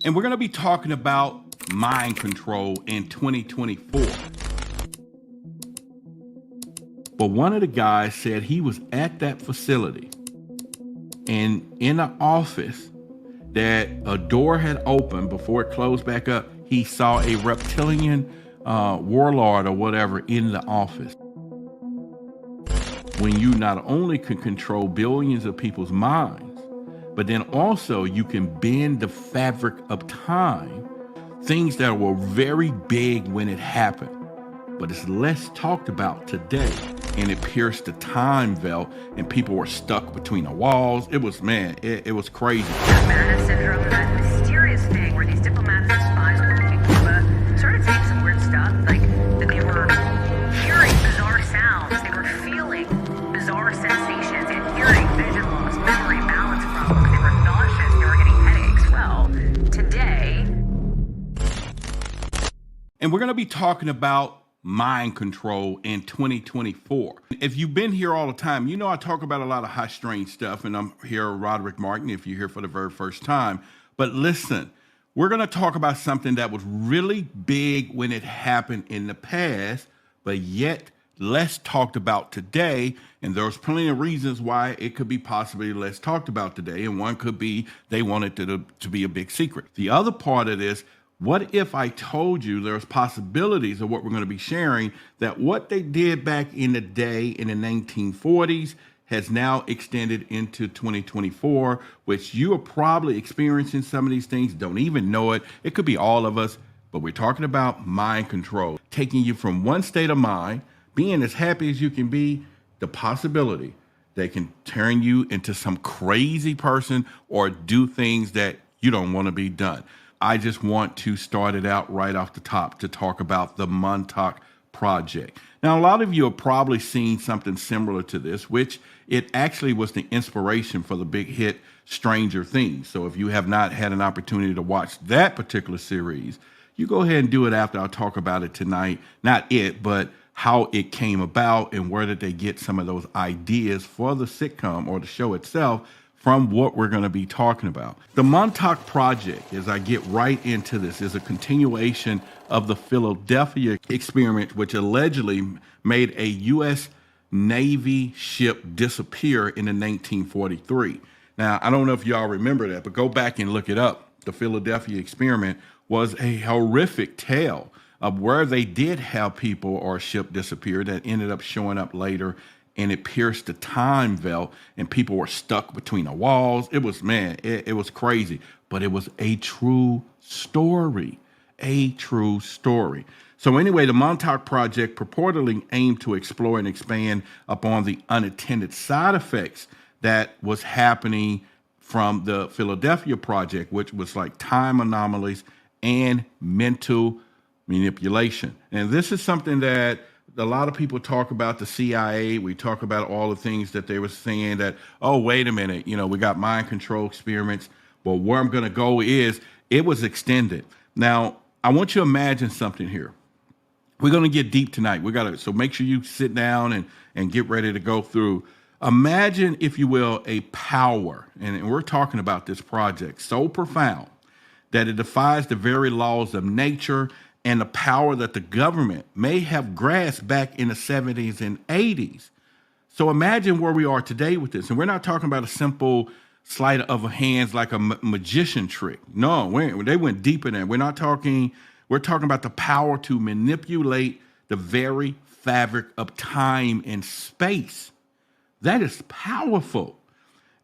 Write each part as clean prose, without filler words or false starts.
And we're going to be talking about mind control in 2024. But one of the guys said he was at that facility and in the office that a door had opened before it closed back up. He saw a reptilian warlord or whatever in the office. When you not only can control billions of people's minds, but then also you can bend the fabric of time, things that were very big when it happened, but it's less talked about today. And it pierced the time veil and people were stuck between the walls. It was, man, it was crazy. Manus syndrome, that mysterious thing where these diplomats and spies working in Cuba started saying some weird stuff, like that they were hearing bizarre sounds, they were feeling bizarre sensations, and hearing vision loss, memory, balance problems, they were nauseous, they were getting headaches. Well, today... And we're going to be talking about mind control in 2024. If you've been here all the time, you know I talk about a lot of high strange stuff, and I'm here, Roderick Martin, if you're here for the very first time. But listen, we're going to talk about something that was really big when it happened in the past, but yet less talked about today. And there's plenty of reasons why it could be possibly less talked about today. And one could be they wanted it to be a big secret. The other part of this, what if I told you there's possibilities of what we're going to be sharing, that what they did back in the day in the 1940s has now extended into 2024, which you are probably experiencing some of these things, don't even know it. It could be all of us, but we're talking about mind control, taking you from one state of mind, being as happy as you can be, the possibility they can turn you into some crazy person or do things that you don't want to be done. I just want to start it out right off the top to talk about the Montauk Project. Now, a lot of you have probably seen something similar to this, which it actually was the inspiration for the big hit Stranger Things. So if you have not had an opportunity to watch that particular series, you go ahead and do it after I'll talk about it tonight. Not it, but how it came about and where did they get some of those ideas for the sitcom or the show itself from what we're going to be talking about. The Montauk Project, as I get right into this, is a continuation of the Philadelphia experiment, which allegedly made a U.S. Navy ship disappear in the 1943. Now, I don't know if y'all remember that, but go back and look it up. The Philadelphia experiment was a horrific tale of where they did have people or a ship disappear that ended up showing up later, and it pierced the time veil and people were stuck between the walls. It was, man, it was crazy, but it was a true story, So anyway, the Montauk Project purportedly aimed to explore and expand upon the unintended side effects that was happening from the Philadelphia Project, which was like time anomalies and mental manipulation. And this is something that a lot of people talk about, the CIA. We talk about all the things that they were saying that, oh, wait a minute, we got mind control experiments. Well, where I'm going to go is it was extended. Now, I want you to imagine something here. We're going to get deep tonight. So make sure you sit down and get ready to go through. Imagine, if you will, a power, and we're talking about this project, so profound that it defies the very laws of nature and the power that the government may have grasped back in the 70s and 80s. So imagine where we are today with this. And we're not talking about a simple sleight of hands like a magician trick. No, they went deeper than that. We're talking about the power to manipulate the very fabric of time and space. That is powerful.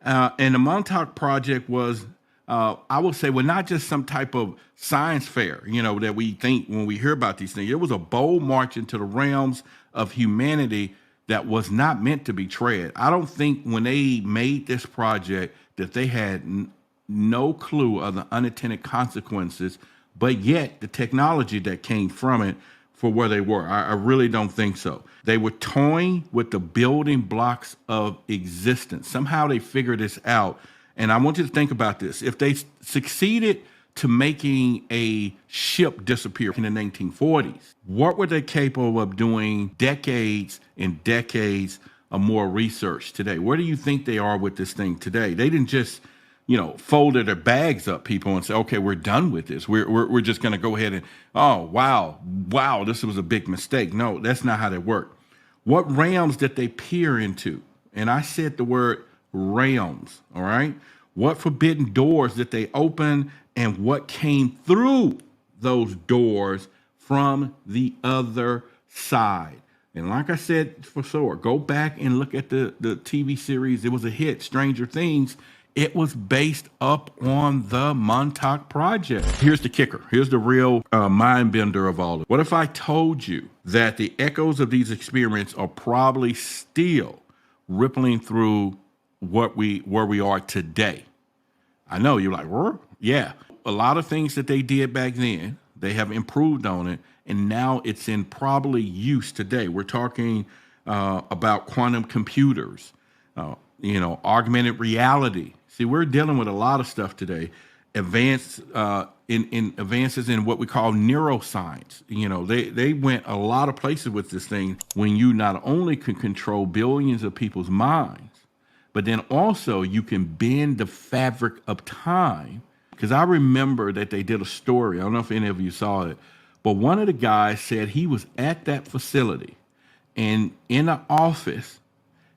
And the Montauk Project was, I would say, not just some type of science fair, that we think when we hear about these things. It was a bold march into the realms of humanity that was not meant to be tread. I don't think when they made this project that they had no clue of the unintended consequences, but yet the technology that came from it for where they were. I really don't think so. They were toying with the building blocks of existence. Somehow they figured this out. And I want you to think about this. If they succeeded to making a ship disappear in the 1940s, what were they capable of doing decades and decades of more research today? Where do you think they are with this thing today? They didn't just, folded their bags up, people, and say, okay, we're done with this. We're just going to go ahead and, oh, wow, this was a big mistake. No, that's not how they work. What realms did they peer into? And I said the word realms, all right? What forbidden doors did they open, and what came through those doors from the other side? And like I said for sure, go back and look at the TV series. It was a hit, Stranger Things. It was based up on the Montauk Project. Here's the kicker. Here's the real mind bender of all of it. What if I told you that the echoes of these experiments are probably still rippling through where we are today? I know you're like, what? Yeah. A lot of things that they did back then, they have improved on it, and now it's in probably use today. We're talking about quantum computers, augmented reality. See, we're dealing with a lot of stuff today. Advances in what we call neuroscience. They went a lot of places with this thing when you not only can control billions of people's minds, but then also you can bend the fabric of time. Because I remember that they did a story. I don't know if any of you saw it, but one of the guys said he was at that facility and in an office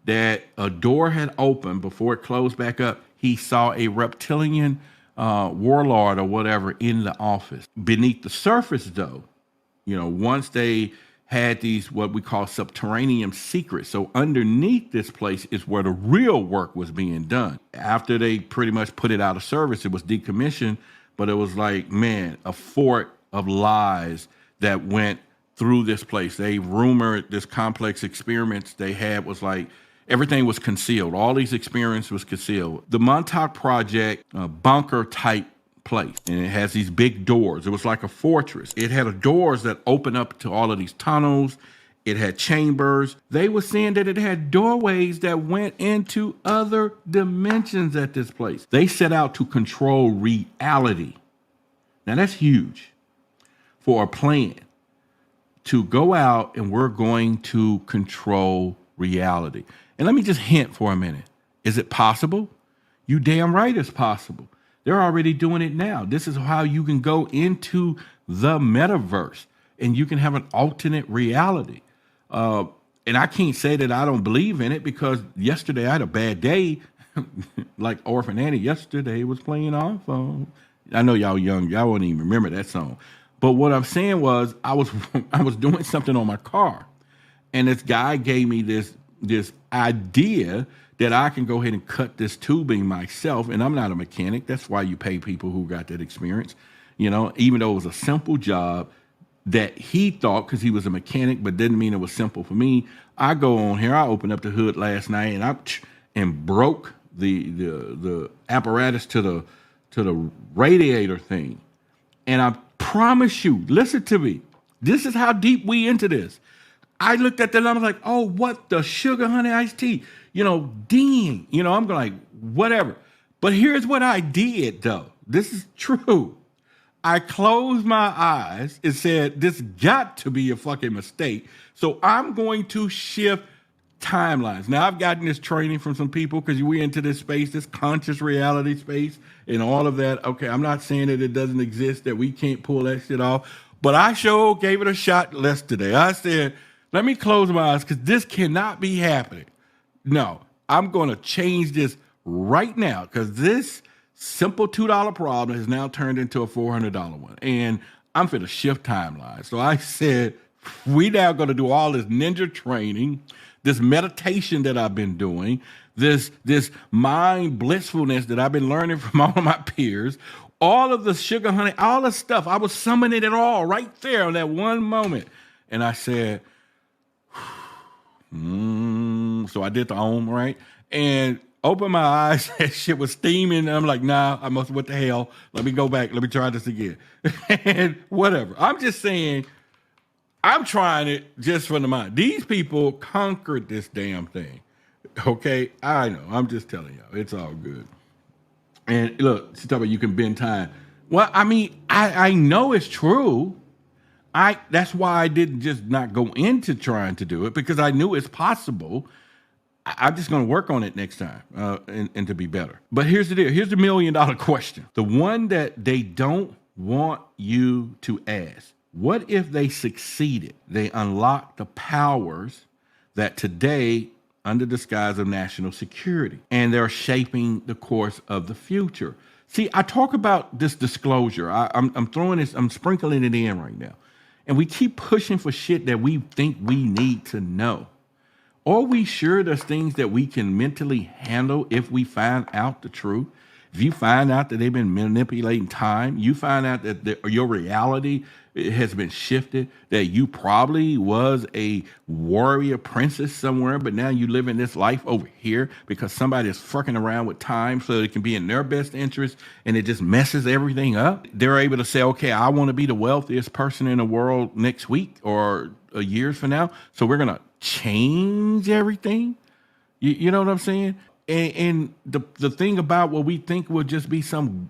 that a door had opened before it closed back up. He saw a reptilian warlord or whatever in the office. Beneath the surface, though, once they had these what we call subterranean secrets. So underneath this place is where the real work was being done. After they pretty much put it out of service, it was decommissioned, but it was like, man, a fort of lies that went through this place. They rumored this complex experiments they had was like, everything was concealed. All these experiments was concealed. The Montauk Project, bunker type place, and it has these big doors. It was like a fortress. It had doors that open up to all of these tunnels. It had chambers. They were saying that it had doorways that went into other dimensions at this place. They set out to control reality. Now that's huge for a plan to go out and we're going to control reality. And let me just hint for a minute. Is it possible? You damn right it's possible. They're already doing it now. This is how you can go into the metaverse and you can have an alternate reality. And I can't say that I don't believe in it because yesterday I had a bad day. Like Orphan Annie yesterday was playing our phone. I know y'all young, y'all wouldn't even remember that song. But what I'm saying was I was doing something on my car, and this guy gave me this idea that I can go ahead and cut this tubing myself, and I'm not a mechanic. That's why you pay people who got that experience, even though it was a simple job that he thought because he was a mechanic, but didn't mean it was simple for me. I go on here, I opened up the hood last night and broke the apparatus to the radiator thing. And I promise you, listen to me. This is how deep we into this. I looked at that and I was like, oh, what the sugar honey iced tea? Ding. I'm like, whatever. But here's what I did, though. This is true. I closed my eyes and said, this got to be a fucking mistake. So I'm going to shift timelines. Now, I've gotten this training from some people because we're into this space, this conscious reality space and all of that. Okay, I'm not saying that it doesn't exist, that we can't pull that shit off. But I sure gave it a shot yesterday. I said, let me close my eyes because this cannot be happening. No, I'm going to change this right now because this simple $2 problem has now turned into a $400 one. And I'm finna shift timelines. So I said, we now going to do all this ninja training, this meditation that I've been doing, this mind blissfulness that I've been learning from all of my peers, all of the sugar honey, all the stuff. I was summoning it all right there on that one moment. And I said, so I did the Om, right? And opened my eyes, that shit was steaming. And I'm like, nah, what the hell? Let me go back. Let me try this again. And whatever. I'm just saying, I'm trying it just for the mind. These people conquered this damn thing. Okay? I know. I'm just telling y'all. It's all good. And look, she's talking about you can bend time. Well, I mean, I know it's true. That's why I didn't just not go into trying to do it, because I knew it's possible. I'm just going to work on it next time and to be better. But here's the deal. Here's the $1 million question. The one that they don't want you to ask. What if they succeeded? They unlocked the powers that today under the guise of national security, and they're shaping the course of the future. See, I talk about this disclosure. I'm throwing this, I'm sprinkling it in right now. And we keep pushing for shit that we think we need to know. Are we sure there's things that we can mentally handle if we find out the truth? If you find out that they've been manipulating time, you find out that your reality has been shifted, that you probably was a warrior princess somewhere, but now you live in this life over here because somebody is fucking around with time so it can be in their best interest, and it just messes everything up. They're able to say, okay, I want to be the wealthiest person in the world next week or a year from now, so we're going to change everything. You know what I'm saying? And the thing about what we think will just be some,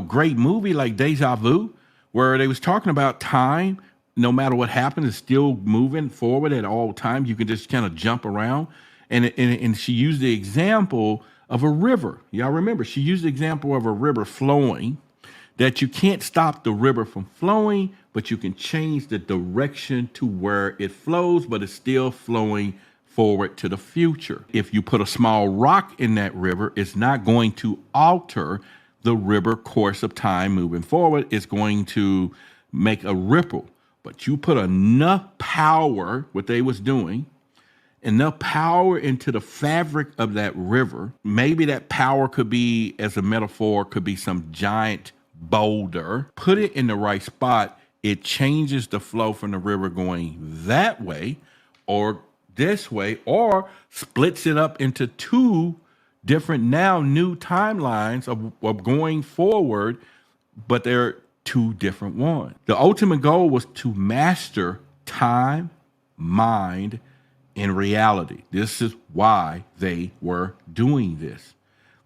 great movie like Deja Vu, where they was talking about time, no matter what happens, is still moving forward at all times. You can just kind of jump around. And she used the example of a river. Y'all remember, she used the example of a river flowing, that you can't stop the river from flowing, but you can change the direction to where it flows, but it's still flowing forward to the future. If you put a small rock in that river, it's not going to alter the river course of time moving forward. It's going to make a ripple. But you put enough power, what they was doing, enough power into the fabric of that river. Maybe that power could be, as a metaphor, could be some giant boulder. Put it in the right spot. It changes the flow from the river going that way or this way, or splits it up into two different now new timelines of going forward, but they're two different ones. The ultimate goal was to master time, mind, and reality. This is why they were doing this.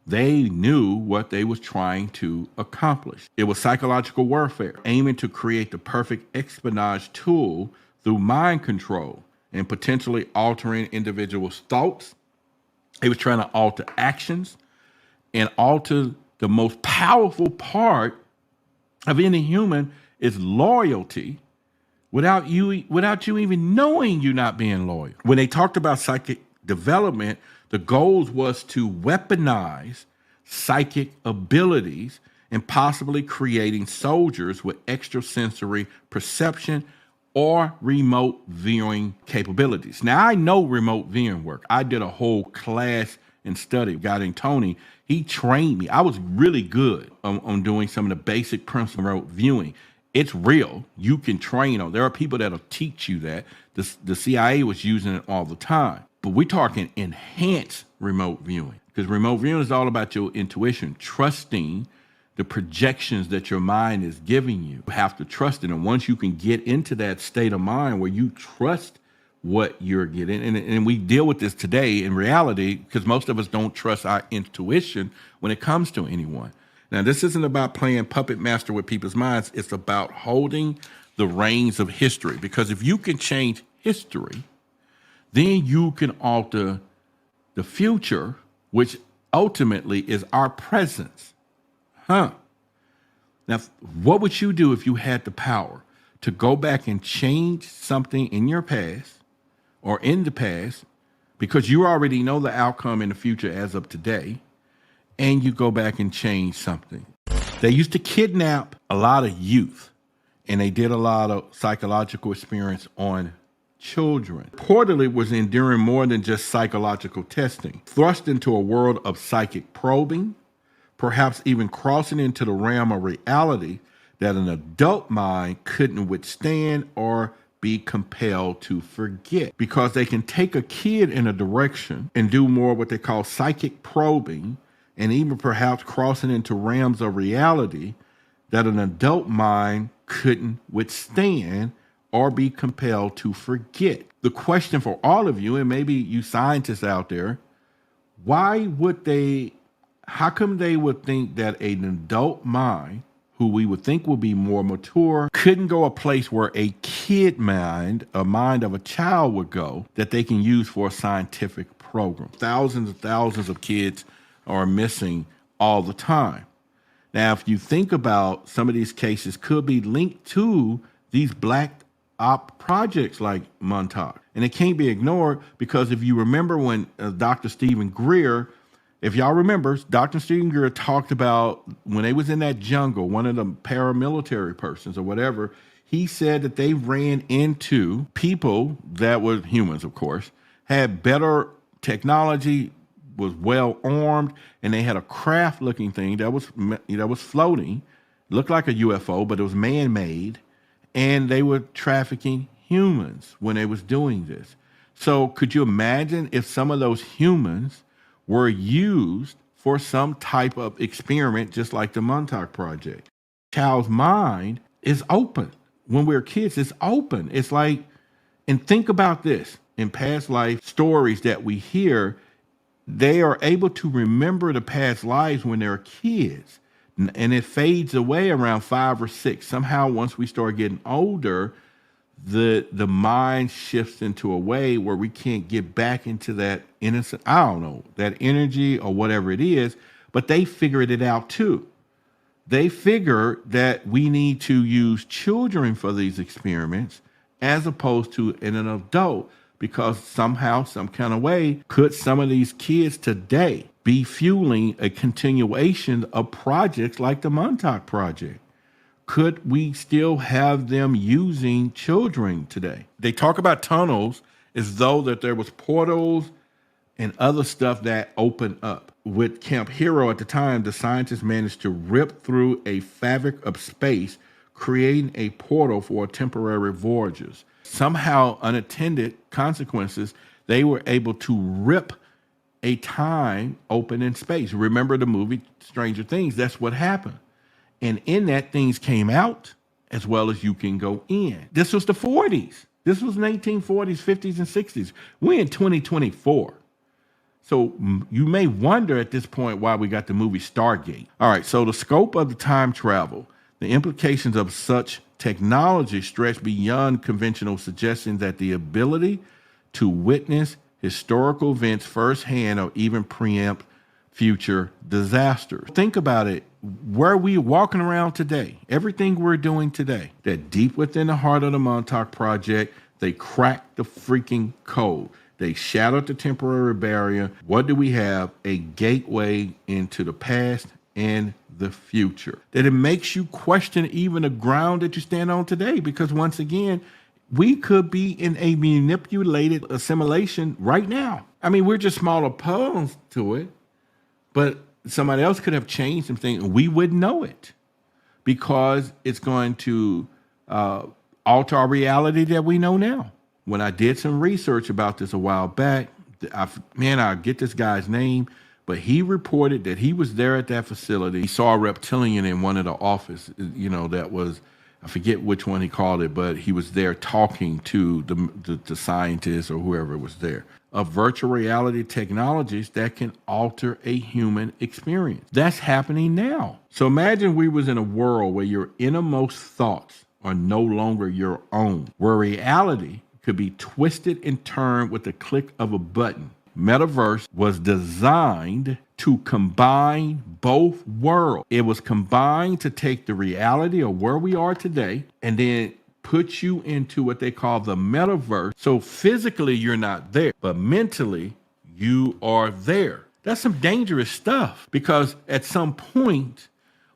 They knew what they was trying to accomplish. It was psychological warfare, aiming to create the perfect espionage tool through mind control and potentially altering individuals' thoughts. They was trying to alter actions and alter the most powerful part of any human is loyalty without you even knowing you're not being loyal. When they talked about psychic development, the goal was to weaponize psychic abilities and possibly creating soldiers with extrasensory perception or remote viewing capabilities. Now, I know remote viewing work. I did a whole class and study. A guy named Tony, he trained me. I was really good on doing some of the basic principles of remote viewing. It's real. You can train on. There are people that'll teach you that. The CIA was using it all the time. But we're talking enhanced remote viewing, because remote viewing is all about your intuition, trusting the projections that your mind is giving you. You have to trust it. And once you can get into that state of mind where you trust what you're getting, and we deal with this today in reality, because most of us don't trust our intuition when it comes to anyone. Now, this isn't about playing puppet master with people's minds. It's about holding the reins of history, because if you can change history, then you can alter the future, which ultimately is our presence. Now, what would you do if you had the power to go back and change something in your past or in the past, because you already know the outcome in the future as of today, and you go back and change something? They used to kidnap a lot of youth, and they did a lot of psychological experience on children. Purportedly was enduring more than just psychological testing, thrust into a world of psychic probing, perhaps even crossing into the realm of reality that an adult mind couldn't withstand or be compelled to forget, because they can take a kid in a direction and do more what they call psychic probing, and even perhaps crossing into realms of reality that an adult mind couldn't withstand or be compelled to forget. The question for all of you, and maybe you scientists out there, how come they would think that an adult mind who we would think would be more mature, couldn't go a place where a kid mind, a mind of a child would go, that they can use for a scientific program. Thousands and thousands of kids are missing all the time. Now, if you think about some of these cases could be linked to these black op projects like Montauk. And it can't be ignored because if you remember when Dr. Stephen Greer, if y'all remember, Dr. Stephen Greer talked about when they was in that jungle, one of the paramilitary persons or whatever, he said that they ran into people that were humans, of course, had better technology, was well armed, and they had a craft looking thing that was floating, looked like a UFO, but it was man-made, and they were trafficking humans when they was doing this. So could you imagine if some of those humans were used for some type of experiment, just like the Montauk Project? Child's mind is open. When we're kids, it's open. It's like, and think about this, in past life stories that we hear, they are able to remember the past lives when they're kids. And it fades away around 5 or 6. Somehow, once we start getting older, the mind shifts into a way where we can't get back into that innocent, I don't know, that energy or whatever it is, but they figured it out too. They figure that we need to use children for these experiments as opposed to an adult, because somehow, some kind of way, could some of these kids today be fueling a continuation of projects like the Montauk Project? Could we still have them using children today? They talk about tunnels as though that there was portals and other stuff that opened up. With Camp Hero at the time, the scientists managed to rip through a fabric of space, creating a portal for temporary voyages. Somehow, unattended consequences, they were able to rip a time open in space. Remember the movie Stranger Things? That's what happened. And in that, things came out as well as you can go in. This was the 40s. This was 1940s, 50s, and 60s. We're in 2024. So you may wonder at this point why we got the movie Stargate. All right, so the scope of the time travel, the implications of such technology stretch beyond conventional suggestions that the ability to witness historical events firsthand or even preempt future disasters. Think about it. Where we walking around today, everything we're doing today, that deep within the heart of the Montauk Project, they cracked the freaking code. They shattered the temporary barrier. What do we have? A gateway into the past and the future. That it makes you question even the ground that you stand on today, because once again, we could be in a manipulated assimilation right now. I mean, we're just smaller pawns to it, but somebody else could have changed some things and we wouldn't know it, because it's going to alter our reality that we know now. When I did some research about this a while back, I get this guy's name, but he reported that he was there at that facility. He saw a reptilian in one of the offices, that was, I forget which one he called it, but he was there talking to the scientists or whoever was there, of virtual reality technologies that can alter a human experience. That's happening now. So imagine we was in a world where your innermost thoughts are no longer your own, where reality could be twisted and turned with the click of a button. Metaverse was designed to combine both worlds. It was combined to take the reality of where we are today and then put you into what they call the metaverse. So physically you're not there, but mentally you are there. That's some dangerous stuff, because at some point,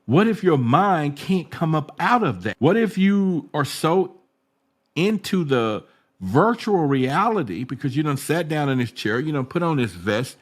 what if your mind can't come up out of that? What if you are so into the virtual reality because you done sat down in this chair, you done put on this vest,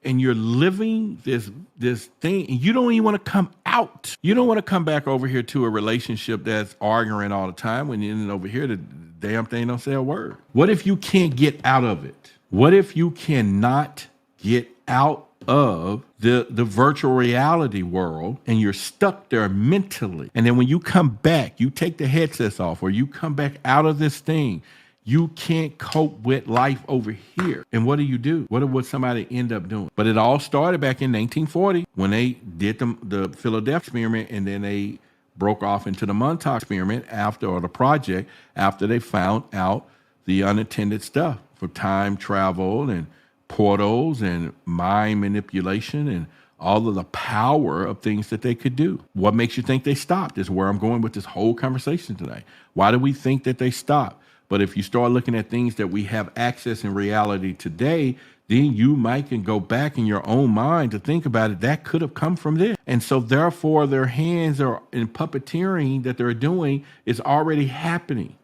and you're living this thing, and you don't even want to come out. You don't want to come back over here to a relationship that's arguing all the time when you're over here, the damn thing don't say a word. What if you can't get out of it? What if you cannot get out of the virtual reality world and you're stuck there mentally? And then when you come back, you take the headsets off or you come back out of this thing, you can't cope with life over here. And what do? What would somebody end up doing? But it all started back in 1940 when they did the Philadelphia experiment, and then they broke off into the Montauk experiment or the project after they found out the unintended stuff for time travel and portals and mind manipulation and all of the power of things that they could do. What makes you think they stopped is where I'm going with this whole conversation today. Why do we think that they stopped? But if you start looking at things that we have access in reality today, then you might can go back in your own mind to think about it. That could have come from this. And so therefore their hands are in puppeteering that they're doing is already happening.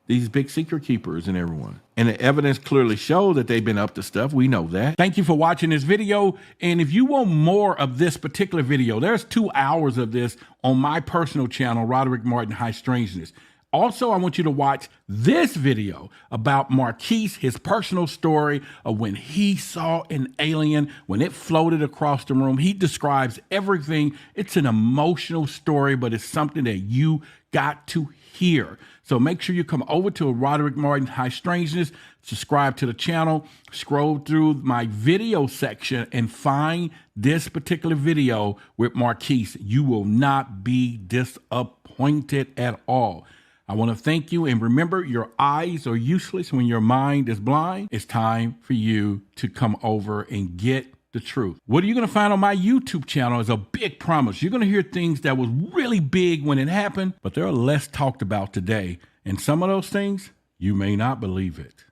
These big secret keepers and everyone. And the evidence clearly shows that they've been up to stuff. We know that. Thank you for watching this video. And if you want more of this particular video, there's 2 hours of this on my personal channel, Roderick Martin High Strangeness. Also, I want you to watch this video about Marquise, his personal story of when he saw an alien, when it floated across the room. He describes everything. It's an emotional story, but it's something that you got to hear. So make sure you come over to Roderick Martin High Strangeness, subscribe to the channel, scroll through my video section and find this particular video with Marquise. You will not be disappointed at all. I want to thank you. And remember, your eyes are useless when your mind is blind. It's time for you to come over and get the truth. What are you going to find on my YouTube channel is a big promise. You're going to hear things that was really big when it happened, but they're less talked about today. And some of those things, you may not believe it.